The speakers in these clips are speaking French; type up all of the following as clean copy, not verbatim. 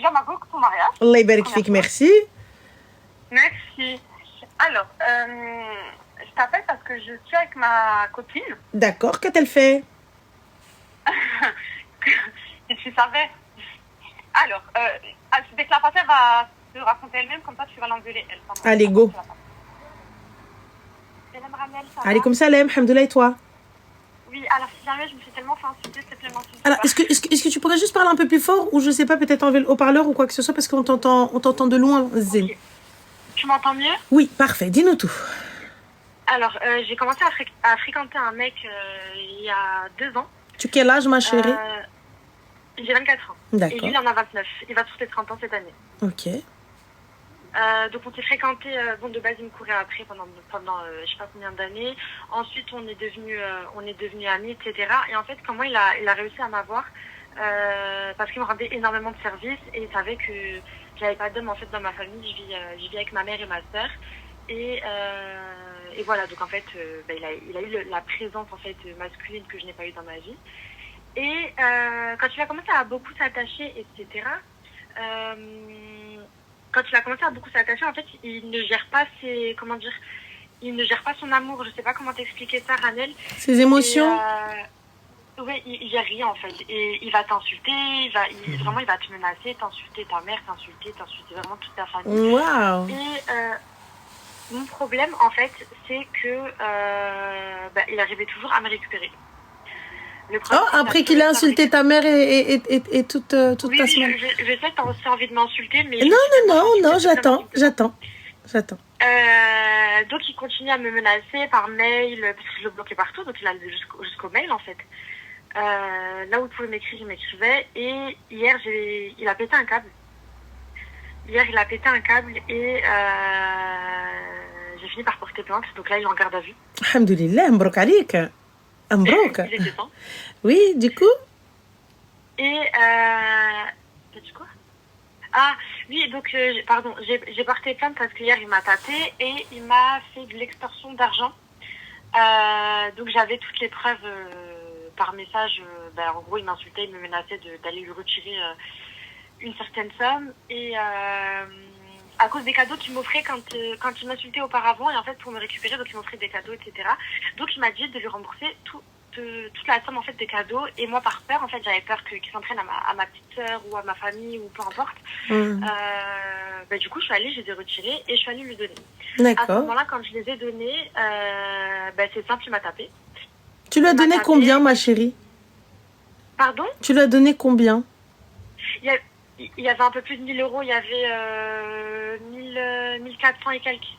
Déjà, Mabrouk, ton mariage. Allah يبارك فيك, merci. Merci. Alors, je t'appelle parce que je suis avec ma copine. D'accord, qu'a-t-elle fait? Et tu savais. Alors, dès que la passée va te raconter elle-même, comme ça tu vas l'engueuler elle. Allez, go. Salam Ramel, ça va? Alaykoum salam, alhamdoulilah, et toi? Oui, alors si jamais je me fais tellement fait insulter, s'il te plaît, m'insulte Alors, pas. est-ce que tu pourrais juste parler un peu plus fort, ou je sais pas, peut-être enlever le haut-parleur ou quoi que ce soit, parce qu'on t'entend de loin, Zin. Okay. Tu m'entends mieux? Oui, parfait, dis-nous tout. Alors, j'ai commencé à fréquenter un mec il y a 2 ans. Tu quel âge, ma chérie? J'ai 24 ans. D'accord. Et lui, il en a 29. Il va sur ses 30 ans cette année. Ok. Donc on s'est fréquenté, de base il me courait après pendant je sais pas combien d'années. Ensuite on est devenus amis, etc. Et en fait comment il a réussi à m'avoir, parce qu'il me rendait énormément de services et il savait que j'avais pas d'homme en fait dans ma famille. Je vis avec ma mère et ma sœur. Et voilà, donc en fait il a eu la présence en fait masculine que je n'ai pas eu dans ma vie. Et quand il a commencé à beaucoup s'attacher, etc. Quand il a commencé à beaucoup s'attacher, en fait, il ne gère pas il ne gère pas son amour. Je sais pas comment t'expliquer ça, Ranel. Ses émotions. Oui, il gère rien en fait. Et il va t'insulter, vraiment, il va te menacer, t'insulter ta mère, t'insulter vraiment toute ta famille. Waouh. Et mon problème, en fait, c'est que il arrivait toujours à me récupérer. Après qu'il a insulté ta mère et toute ta semaine. Oui, je sais que t'as aussi envie de m'insulter, mais... Non, j'attends. Donc il continue à me menacer par mail, parce que je le bloquais partout, donc il allait jusqu'au mail en fait. Là où il pouvait m'écrire, il m'écrivait. Et hier, il a pété un câble. Et j'ai fini par porter plainte, donc là il est en garde à vue. Alhamdoulilah, mbrouk alik. Mbrouk. Il était temps. Oui, du coup. Et du coup. Ah oui, donc j'ai porté plainte parce qu'hier il m'a tapé et il m'a fait de l'extorsion d'argent. Donc j'avais toutes les preuves par message. En gros, il m'insultait, il me menaçait d'aller lui retirer une certaine somme. Et à cause des cadeaux qu'il m'offrait quand il m'insultait auparavant, et en fait pour me récupérer, donc il m'offrait des cadeaux, etc. Donc il m'a dit de lui rembourser toute la somme en fait des cadeaux. Et moi par peur, en fait j'avais peur qu'il s'en prenne à ma petite sœur ou à ma famille ou peu importe. Du coup je suis allée, je les ai retirés et je suis allée lui donner. D'accord. À ce moment-là, quand je les ai donnés, c'est simple, il m'a tapé. Tu lui as donné combien, ma chérie? Pardon? Tu lui as donné combien? Il y avait un peu plus de 1000 euros, il y avait 1400 et quelques.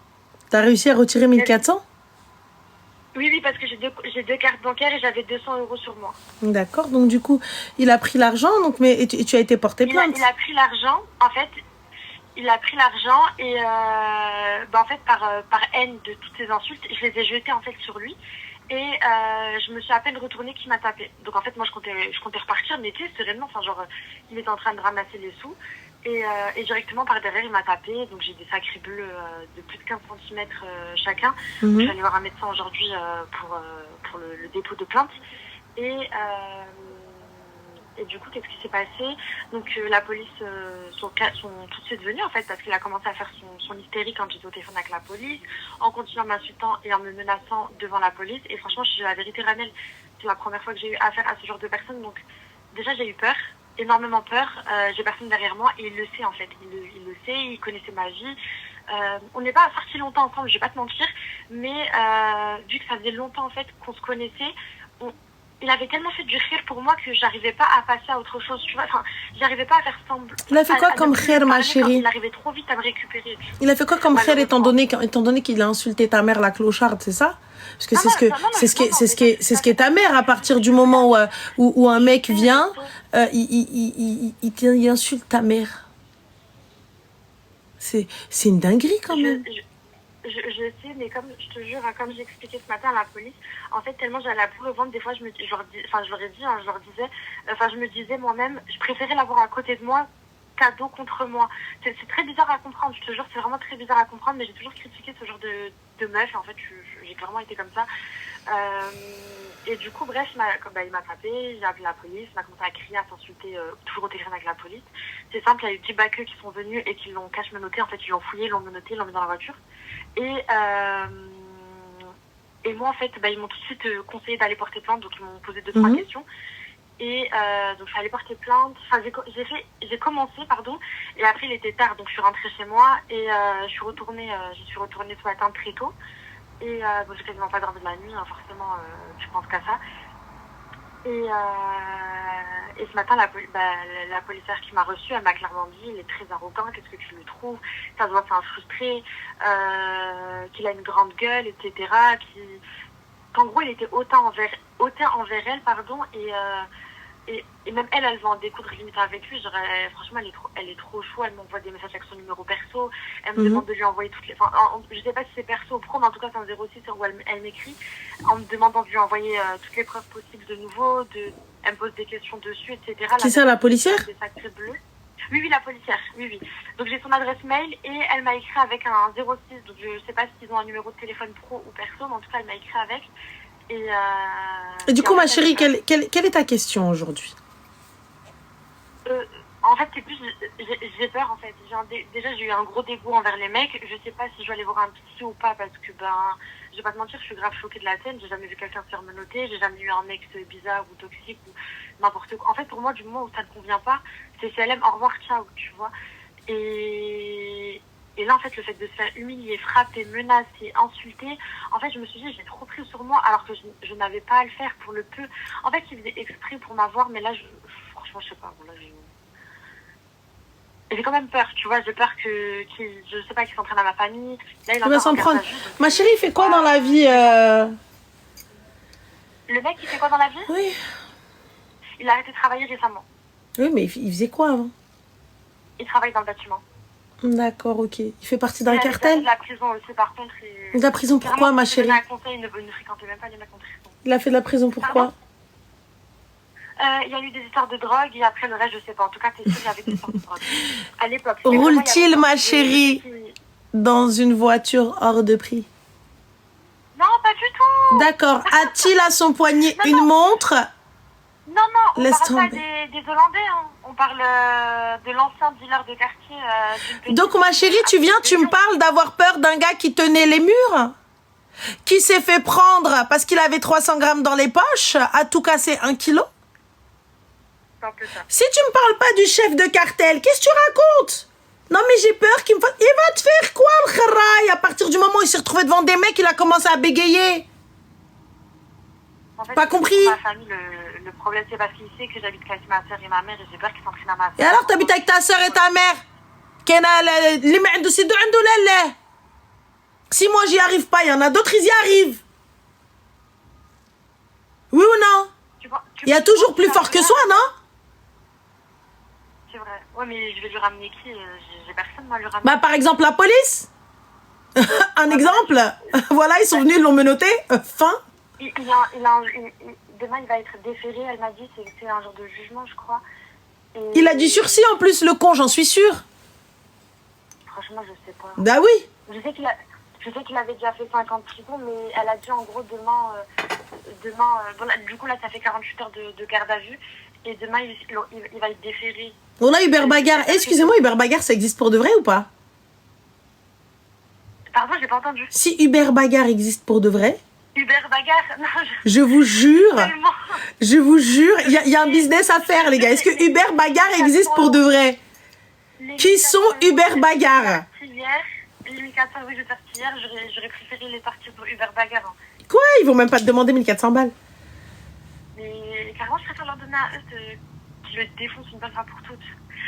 T'as réussi à retirer 1400? Oui, parce que j'ai deux cartes bancaires et j'avais 200 euros sur moi. D'accord, donc du coup, il a pris l'argent, et tu as été porté plainte. Il a pris l'argent, en fait. Il a pris l'argent et en fait par haine de toutes ces insultes, je les ai jetées en fait sur lui. Et je me suis à peine retournée qu'il m'a tapé. Donc en fait moi je comptais repartir, mais tu sais sereinement, il était en train de ramasser les sous et directement par derrière il m'a tapé. Donc j'ai des sacrés bleus de plus de 15 cm chacun. Donc, je suis allée voir un médecin aujourd'hui pour le dépôt de plainte. Et du coup, qu'est-ce qui s'est passé? Donc la police sont tout de suite venus en fait, parce qu'il a commencé à faire son hystérie quand j'étais au téléphone avec la police, en continuant m'insultant et en me menaçant devant la police. Et franchement, je dis la vérité, Ranel, c'est la première fois que j'ai eu affaire à ce genre de personnes. Donc déjà, j'ai eu peur, énormément peur. J'ai personne derrière moi et il le sait en fait. Il le sait, il connaissait ma vie. On n'est pas sortis longtemps ensemble, je vais pas te mentir, mais vu que ça faisait longtemps en fait qu'on se connaissait, il avait tellement fait du khir pour moi que j'arrivais pas à passer à autre chose, tu vois. J'arrivais pas à faire semblant. Il a fait quoi comme khir, ma chérie? Il arrivait trop vite à me récupérer. Il a fait quoi comme khir étant donné qu'il a insulté ta mère, la clocharde, c'est ça? Parce que c'est ce qu'est ta mère à partir du moment où un mec vient, il insulte ta mère. C'est une dinguerie quand même. Je sais, mais comme je te jure, comme j'ai expliqué ce matin à la police, en fait, tellement j'allais à bout au ventre, des fois, je me disais moi-même, je préférais l'avoir à côté de moi cadeau contre moi. C'est très bizarre à comprendre, je te jure, c'est vraiment très bizarre à comprendre, mais j'ai toujours critiqué ce genre de meuf. En fait, j'ai clairement été comme ça. Et du coup, bref, il m'a tapé, j'ai appelé la police, il m'a commencé à crier, à s'insulter, toujours au téléphone avec la police. C'est simple, il y a eu 10 baqueux qui sont venus et qui l'ont cache menotté. En fait, ils l'ont fouillé, ils l'ont menotté, ils l'ont mis dans la voiture. Et moi, en fait, ils m'ont tout de suite conseillé d'aller porter plainte, donc ils m'ont posé 2-3 questions. Et donc, je suis allée porter plainte. Enfin, j'ai commencé, pardon, et après, il était tard, donc je suis rentrée chez moi et j'y suis retournée ce matin très tôt. Et bon, j'ai quasiment pas dormi de la nuit, hein, forcément, je pense qu'à ça. Et ce matin, la policière qui m'a reçue, elle m'a clairement dit, il est très arrogant, qu'est-ce que tu lui trouves? Ça se voit, c'est un frustré, qu'il a une grande gueule, etc. Qu'en gros, il était hautain envers elle, pardon, et même elle va en découdre limite avec lui. Genre, franchement, elle est trop chou, elle m'envoie des messages avec son numéro perso, elle me demande de lui envoyer toutes les... Enfin, je sais pas si c'est perso ou pro, mais en tout cas, c'est un 06 où elle m'écrit en me demandant de lui envoyer toutes les preuves possibles de nouveau, elle me pose des questions dessus, etc. Qui ça, la policière? Des sacrés bleus. Oui, la policière, oui. Donc, j'ai son adresse mail et elle m'a écrit avec un 06, donc je sais pas s'ils ont un numéro de téléphone pro ou perso, mais en tout cas, elle m'a écrit avec. Et du coup, ma chérie, quelle est ta question aujourd'hui? En fait, c'est plus, j'ai peur, en fait. Déjà, j'ai eu un gros dégoût envers les mecs. Je sais pas si je vais aller voir un psy ou pas, parce que, je vais pas te mentir, je suis grave choquée de la scène. J'ai jamais vu quelqu'un se faire menotter. J'ai jamais eu un ex bizarre ou toxique ou n'importe quoi. En fait, pour moi, du moment où ça ne convient pas, c'est CLM, au revoir, ciao, tu vois. Et là, en fait, le fait de se faire humilier, frapper, menacer, insulter, en fait, je me suis dit, j'ai trop pris sur moi, alors que je n'avais pas à le faire pour le peu. En fait, il faisait exprès pour m'avoir, mais là, franchement, je sais pas. Bon, là, j'ai quand même peur, tu vois. J'ai peur je sais pas, qu'il s'entraîne à ma famille. Là, il va s'en prendre. Ma chérie, il fait quoi dans la vie Le mec, il fait quoi dans la vie? Oui. Il a arrêté de travailler récemment. Oui, mais il faisait quoi avant? Il travaille dans le bâtiment. D'accord, ok. Il fait partie d'un cartel? Il a fait de la prison aussi, par contre. De la prison pourquoi, ma chérie? Il ne fréquentait même pas les mecs en prison. Il a fait de la prison pourquoi? Il y a eu des histoires de drogue et après le reste, je sais pas. En tout cas, c'est sûr qu'il y avait des histoires de drogue. À l'époque. Roule-t-il, ma chérie, dans une voiture hors de prix? Non, pas du tout. D'accord. A-t-il à son poignet une montre? Non, on parle pas des Hollandais, hein. On parle de l'ancien dealer de quartier. Donc, ma chérie, tu me parles d'avoir peur d'un gars qui tenait les murs? Qui s'est fait prendre parce qu'il avait 300 grammes dans les poches, à tout casser 1 kilo? Si tu me parles pas du chef de cartel, qu'est-ce que tu racontes? Non, mais j'ai peur qu'il me fasse... Il va te faire quoi, le kharaï? À partir du moment où il s'est retrouvé devant des mecs, il a commencé à bégayer. En fait, pas compris? Ma famille, le problème, c'est parce qu'il sait que j'habite avec ma soeur et ma mère et j'ai peur qu'il s'entraîne à ma soeur. Et alors, t'habites avec ta soeur et ta mère? Si moi, j'y arrive pas, il y en a d'autres, ils y arrivent. Oui ou non? Il y a toujours plus fort que soi, non? C'est vrai. Ouais, mais je vais lui ramener qui? J'ai personne, moi, à lui ramener. Bah, par exemple, la police. Un exemple. Voilà, ils sont venus, ils l'ont menotté. Fin. Demain, il va être déféré. Elle m'a dit, c'est un genre de jugement, je crois. Il a du sursis en plus, le con, j'en suis sûre. Franchement, je sais pas. Bah oui. Je sais qu'il avait déjà fait 50 prison, mais elle a dit en gros demain bon, là, du coup là ça fait 48 heures de garde à vue et demain il va être déféré. On a Hubert Bagarre. Excusez-moi, Hubert Bagarre, ça existe pour de vrai ou pas? Pardon, j'ai pas entendu. Si Hubert Bagarre existe pour de vrai? Hubert Bagarre? Non, je vous jure, il y a un business à faire, les gars. Est-ce que Hubert Bagarre existe pour de vrai? Qui sont Hubert Bagarre? Les 1400, oui, je sortis hier, j'aurais préféré les sortir pour Hubert Bagarre. Hein. Quoi? Ils vont même pas te demander 1400 balles. Mais carrément, je préfère leur donner à eux qui le défoncent une bonne fois pour toutes.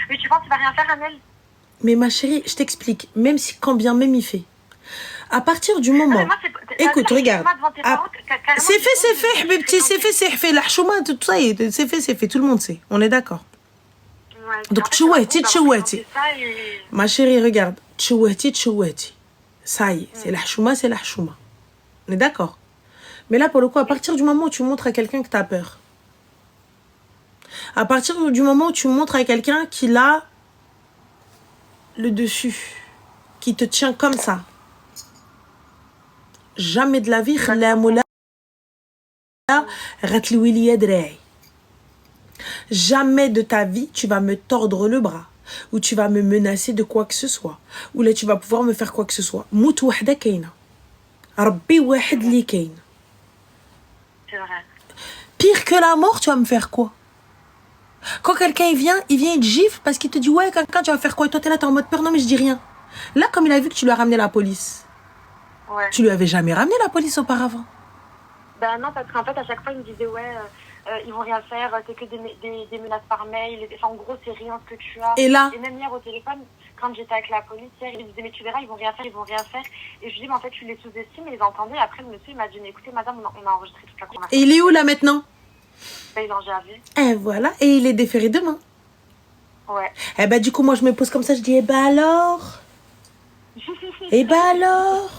Mais tu penses qu'il va rien faire, Amel? Mais ma chérie, je t'explique. Même si, quand bien même il fait. À partir du moment... Écoute, regarde. C'est fait, Habibti, c'est fait. La chouma, tout ça, c'est fait. Tout le monde sait. On est d'accord. Ouais, donc, tchoueti. Ma chérie, regarde. Tchoueti. Ça y est, c'est la chouma. On est d'accord. Mais là, pour le coup, à partir du moment où tu montres à quelqu'un que tu as peur, à partir du moment où tu montres à quelqu'un qu'il a le dessus, qui te tient comme ça. Jamais de la vie, jamais de ta vie, tu vas me tordre le bras, ou tu vas me menacer de quoi que ce soit, ou là tu vas pouvoir me faire quoi que ce soit. Mout wahda kaina. Rabbi wahid li kaina. C'est vrai. Pire que la mort, tu vas me faire quoi? Quand quelqu'un il vient, il te gifle parce qu'il te dit ouais, quelqu'un, tu vas faire quoi? Et toi, t'es là, t'es en mode peur, non, mais je dis rien. Là, comme il a vu que tu lui as ramené la police, ouais. Tu lui avais jamais ramené la police auparavant? Ben non, parce qu'en fait, à chaque fois, il me disait ouais, ils vont rien faire, c'est que des menaces par mail. Enfin, en gros, c'est rien ce que tu as. Et là? Et même hier au téléphone, quand j'étais avec la police, hier, il me disait mais tu verras, ils vont rien faire, ils vont rien faire. Et je lui dis mais en fait, tu les sous-estimes et ils entendaient. Après, le monsieur, il m'a dit mais écoutez, madame, on a enregistré toute la conversation. Et il est où là maintenant? Ben, il en GAV. Et voilà, et il est déféré demain. Ouais. Eh ben du coup, moi je me pose comme ça, je dis eh ben alors? Eh ben alors?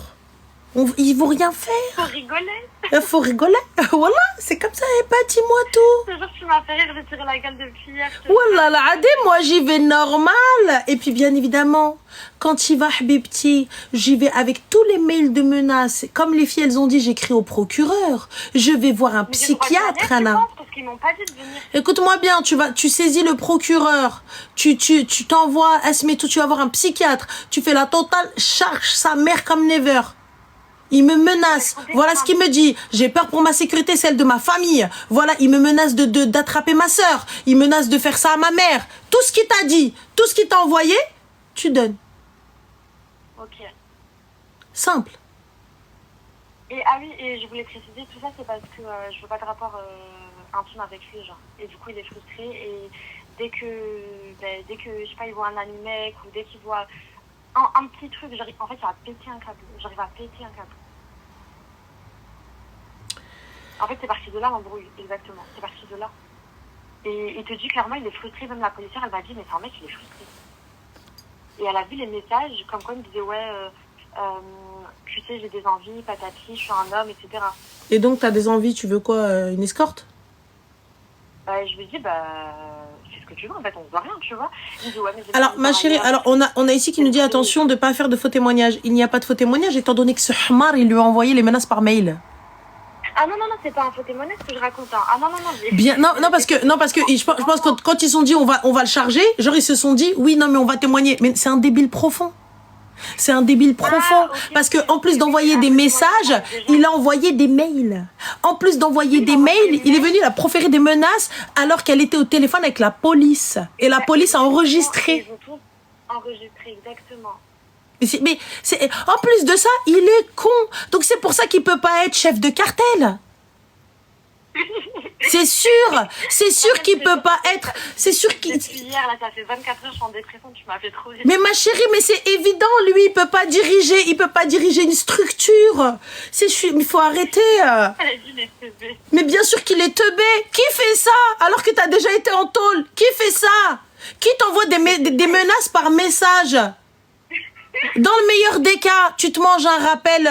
Ils vont rien faire. Faut rigoler. Faut rigoler. Voilà, c'est comme ça. Eh ben dis-moi tout. C'est sûr que tu m'as fait rire, j'ai tiré la gueule depuis hier. Wallah la adé, moi j'y vais normal. Et puis bien évidemment, quand il va Habibti, j'y vais avec tous les mails de menaces. Comme les filles elles ont dit, j'écris au procureur. Je vais voir un psychiatre, Anna. Parce qu'ils m'ont pas dit de venir. Écoute-moi bien, tu saisis le procureur, tu t'envoies, elle se met tout, tu vas voir un psychiatre, tu fais la totale, charge sa mère comme never. Il me menace, voilà ce qu'il me dit, j'ai peur pour ma sécurité, celle de ma famille, voilà, il me menace d'attraper ma soeur, il menace de faire ça à ma mère, tout ce qu'il t'a dit, tout ce qu'il t'a envoyé, tu donnes. Ok. Simple. Et ah oui, et je voulais préciser, tout ça c'est parce que je veux pas de rapport intime avec lui, genre. Et du coup il est frustré et dès que je sais pas, il voit un animé ou dès qu'il voit un petit truc, en fait il va péter un câble, j'arrive à péter un câble. En fait c'est parti de là l'embrouille, exactement, c'est parti de là. Et il te dit clairement il est frustré, même la policière elle m'a dit mais c'est un mec il est frustré. Et elle a vu les messages comme quoi il me disait ouais tu sais j'ai des envies, patati, je suis un homme, etc. Et donc t'as des envies, tu veux quoi, une escorte? Je lui dis c'est ce que tu veux en fait, on se voit rien, tu vois. Il dit, ouais, mais alors ma chérie, alors on a ici qui nous dit attention de pas faire de faux témoignages. Il n'y a pas de faux témoignages étant donné que ce Hamar il lui a envoyé les menaces par mail. Ah non, c'est pas un faux témoignage que je raconte. Hein. Ah non. Bien, non, parce que je pense que quand ils se sont dit on va le charger, genre ils se sont dit oui, non, mais on va témoigner. Mais c'est un débile profond. C'est un débile profond. Okay, parce que en plus d'envoyer des messages, il a envoyé des mails. En plus d'envoyer des mails, il est venu la proférer des menaces alors qu'elle était au téléphone avec la police. Et la police a enregistré. Ils ont tout enregistré, exactement. Mais en plus de ça, il est con. Donc c'est pour ça qu'il peut pas être chef de cartel. C'est sûr qu'il peut pas être. C'est sûr qu'il. Hier, là, ça fait 24 heures, je suis en dépression, tu m'as fait trop rire. Mais ma chérie, mais c'est évident, lui, il peut pas diriger une structure. Il faut arrêter. Elle a dit, il est teubé. Mais bien sûr qu'il est teubé. Qui fait ça alors que t'as déjà été en tôle? Qui fait ça? Qui t'envoie des menaces par message? Dans le meilleur des cas, tu te manges un rappel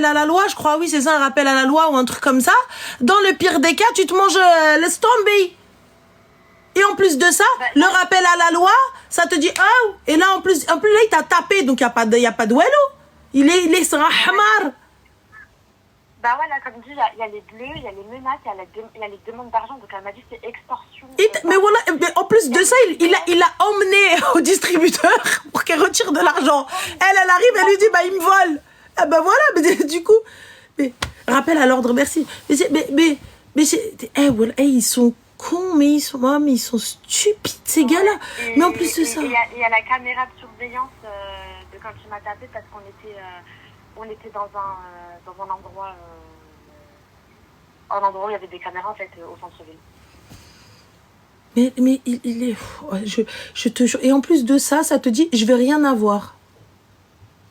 à la loi, je crois, oui, c'est ça, un rappel à la loi ou un truc comme ça. Dans le pire des cas, tu te manges laisse tomber. Et en plus de ça, le rappel à la loi, ça te dit oh, et là en plus là il t'a tapé, donc il y a pas de wello. Il est sur un hamar. Bah ouais, là, comme dit, il y a les bleus, il y a les menaces, il y a les demandes d'argent. Donc elle m'a dit que c'est extorsion. Mais voilà, mais en plus de ça, il a emmené au distributeur pour qu'elle retire de l'argent. Elle arrive, elle lui dit, bah il me vole. Ah bah voilà, mais du coup, mais rappel à l'ordre, merci. Voilà, ils sont cons, mais ils sont stupides ces gars-là. Mais en plus de ça. Il y a la caméra de surveillance de quand il m'a tapé parce qu'on était dans un endroit où il y avait des caméras en fait au centre-ville. Mais il est... Je te jure. Et en plus de ça, ça te dit, je vais rien avoir.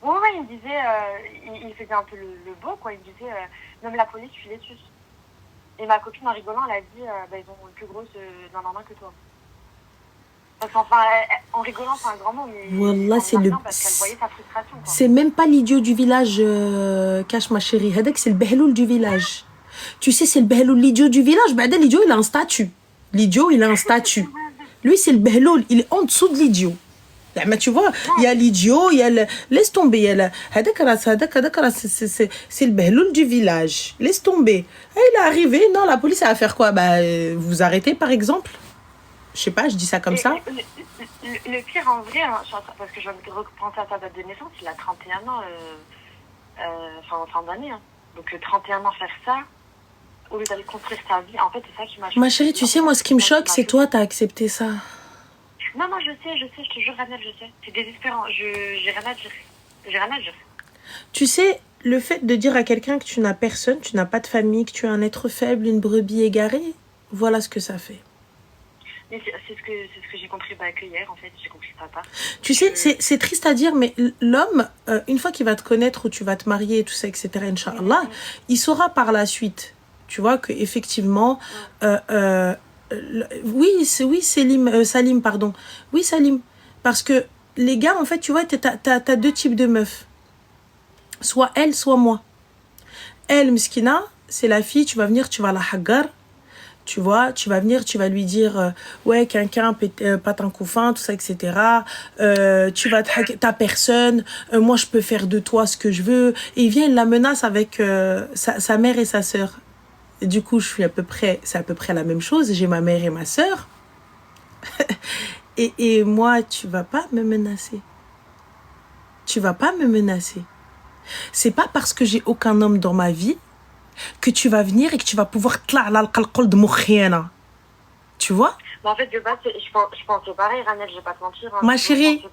Oui, il me disait, il faisait un peu le beau, quoi. Il me disait, même la police, tu les tues. Et ma copine, en rigolant, elle a dit, ils ont une plus grosse main que toi. Parce qu'enfin, en rigolant, c'est un grand mot, mais... Wallah, c'est le... Parce qu'elle voyait sa frustration, quoi. C'est même pas l'idiot du village, Cache, ma chérie. Hadek, c'est le behloul du village. Tu sais, c'est le behloul, l'idiot du village. Ben, l'idiot, il a un statut. L'idiot, il a un statut. Lui, c'est le behloul. Il est en dessous de l'idiot. Mais tu vois, il y a l'idiot, il y a le... Laisse tomber, il y a le... C'est le behloul du village. Laisse tomber. Et il est arrivé, non, la police, elle va faire quoi? Bah, vous arrêtez, par exemple? Je sais pas, je dis ça comme ça. Le pire, en vrai, hein, parce que je viens de repenser à ta date de naissance, il a 31 ans, fin d'année. Hein. Donc, 31 ans, faire ça, au lieu d'aller construire sa vie, en fait, c'est ça qui m'a choqué. Ma chérie, tu sais, moi, ce qui me choque, c'est toi, t'as accepté ça. Non, je sais, je te jure, Ranel, je sais. C'est désespérant. J'ai rien à dire. J'ai rien à dire. Tu sais, le fait de dire à quelqu'un que tu n'as personne, tu n'as pas de famille, que tu es un être faible, une brebis égarée, voilà ce que ça fait. Mais c'est ce que j'ai compris que hier, en fait. J'ai compris papa. Tu sais, c'est triste à dire, mais l'homme, une fois qu'il va te connaître ou tu vas te marier, tout ça, etc., Inch'Allah, il saura par la suite, tu vois, qu'effectivement... Salim, pardon. Oui, Salim. Parce que les gars, en fait, tu vois, t'as deux types de meufs. Soit elle, soit moi. Elle, Miskina, c'est la fille, tu vas venir, tu vas la hagar. Tu vois, tu vas venir, tu vas lui dire ouais, quelqu'un, pas un couffin, tout ça, etc. Tu vas t'as personne, moi je peux faire de toi ce que je veux. Et il vient, il la menace avec sa mère et sa sœur. Du coup, c'est à peu près la même chose. J'ai ma mère et ma sœur. et moi, tu vas pas me menacer. Tu vas pas me menacer. C'est pas parce que j'ai aucun homme dans ma vie que tu vas venir et que tu vas pouvoir tu vois? En fait, de base, je pense pareil, Ranel, je vais pas te mentir. Hein, ma chérie,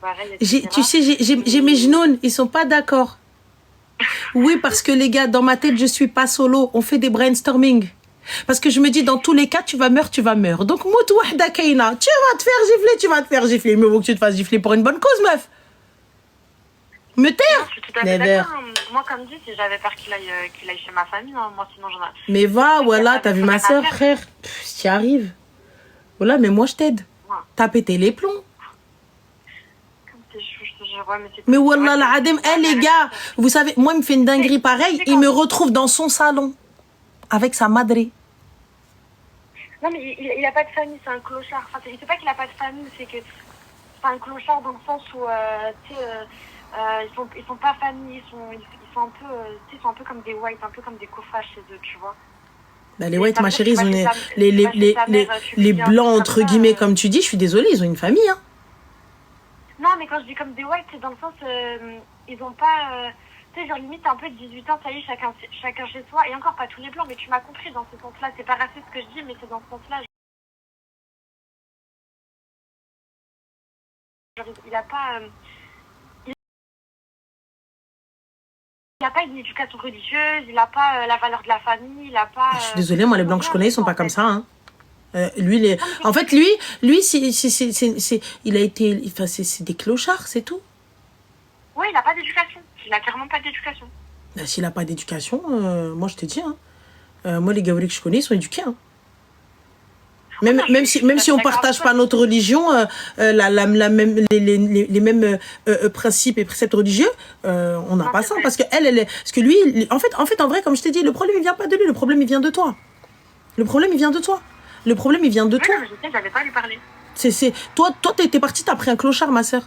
tu sais, j'ai mes genoux, ils sont pas d'accord. Oui, parce que les gars, dans ma tête, je suis pas solo. On fait des brainstorming. Parce que je me dis, dans tous les cas, tu vas meurer. Donc, mout wahda kaina. Tu vas te faire gifler. Mais il faut que tu te fasses gifler pour une bonne cause, meuf. Me taire. Je suis tout à fait d'accord. Moi, comme dit, si j'avais peur qu'il aille chez ma famille, non, moi, sinon, j'en ai... Mais va, voilà, t'as vu ma soeur, frère. Si tu arrives. Voilà, mais moi, je t'aide. Ouais. T'as pété les plombs. Mais wallah l'adem, les gars, vous savez, moi il me fait une dinguerie pareille, il me retrouve dans son salon avec sa madre. Non mais il a pas de famille, c'est un clochard. Enfin, c'est pas qu'il a pas de famille, c'est que c'est un clochard dans le sens où tu sais, ils sont pas famille, ils sont un peu comme des whites, un peu comme des coffrages chez eux, tu vois. Bah, les whites, ma chérie, ils ont les blancs entre guillemets comme tu dis, je suis désolée, ils ont une famille hein. Non, mais quand je dis comme des whites, c'est dans le sens, ils ont pas... tu sais, genre limite un peu de 18 ans, ça y est, chacun chez soi. Et encore pas tous les blancs, mais tu m'as compris dans ce sens-là. C'est pas raciste ce que je dis, mais c'est dans ce sens-là. Genre, il a pas... il a pas une éducation religieuse, il a pas la valeur de la famille, il a pas... Je suis désolée, moi les blancs que je connais, ils sont pas comme ça, hein. En fait, lui, il a été, enfin, c'est des clochards, c'est tout. Oui, il a pas d'éducation. Il a clairement pas d'éducation. Ben, s'il a pas d'éducation, moi je te dis, hein, moi les gars que je connais, ils sont éduqués, hein. Même si on partage pas notre religion, les mêmes principes et préceptes religieux, on n'a pas ça parce que parce que lui, en fait, en vrai, comme je t'ai dit, le problème il vient pas de lui, le problème il vient de toi. Le problème il vient de toi. Le problème, il vient de toi. Non, je sais, j'avais pas à lui parler. Toi, t'es partie, t'as pris un clochard, ma sœur.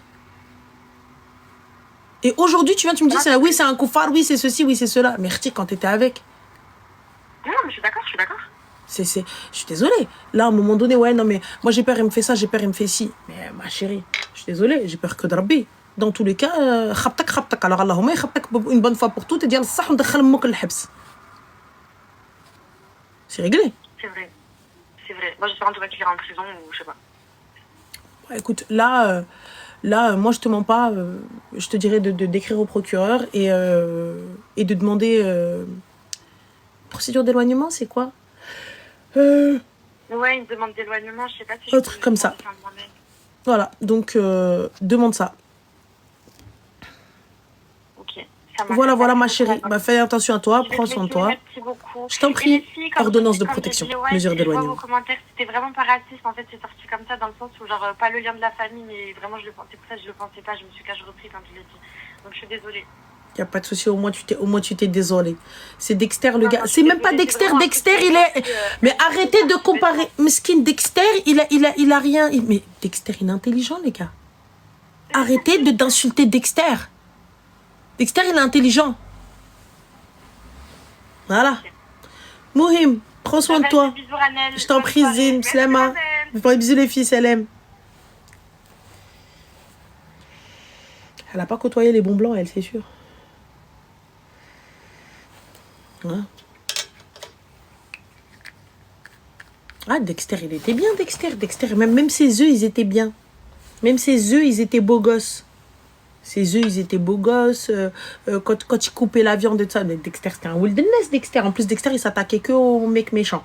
Et aujourd'hui, tu me dis, oui, c'est un koufar, oui, c'est ceci, oui, c'est cela. Merci quand t'étais avec. Non, mais je suis d'accord. Je suis désolée. Là, à un moment donné, ouais, non, mais moi, j'ai peur, il me fait ça, j'ai peur, il me fait ci. Mais ma chérie, je suis désolée, j'ai peur que de Rabbi. Dans tous les cas, khabtak. Alors, Allahumma, khabtak une bonne fois pour toutes et dire, ça, on dakhal mouk al-habs. C'est réglé. C'est vrai. Moi, j'espère en tout cas qu'il ira en prison ou je sais pas. Ouais, écoute, là, moi, je te mens pas. Je te dirais d'écrire au procureur et de demander... procédure d'éloignement, c'est quoi Ouais, une demande d'éloignement, je sais pas si... Un truc comme ça. Voilà, donc, demande ça. Voilà, ma chérie. Bah, fais attention à toi, prends soin de toi. Merci beaucoup. Je t'en prie. Ordonnance de protection, mesure d'éloignement. Vos commentaires, c'était vraiment pas raciste. En fait, c'est sorti comme ça dans le sens où, genre, pas le lien de la famille, mais vraiment, je le pensais. Pour ça, je le pensais pas. Je me suis repris quand je l'ai dit. Donc, je suis désolée. Y a pas de souci. Au moins, tu t'es désolée. C'est Dexter, le gars. C'est même pas Dexter. Dexter, il est. Mais arrêtez de comparer. Mesquine, Dexter, il a rien. Mais Dexter, il est intelligent, les gars. arrêtez d'insulter Dexter. Dexter, il est intelligent. Voilà. Mohim, prends soin de toi. Je t'en prie, Zine, Slama. Je fais bisous les filles, salam. Elle n'a pas côtoyé les bons blancs, elle, c'est sûr. Hein? Ah, Dexter, il était bien, Dexter. Même ses œufs, ils étaient bien. Même ses œufs, ils étaient beaux gosses. Ses œufs, ils étaient beaux gosses. Quand il coupait la viande et tout ça. Mais Dexter, c'était un wilderness, Dexter. En plus, Dexter, il s'attaquait que aux mecs méchants.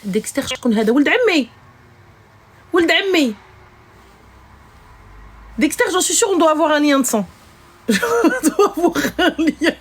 Dexter, je connais هذا ولد عمي. ولد عمي. Dexter, j'en suis sûre, on doit avoir un lien de sang. On doit avoir un lien.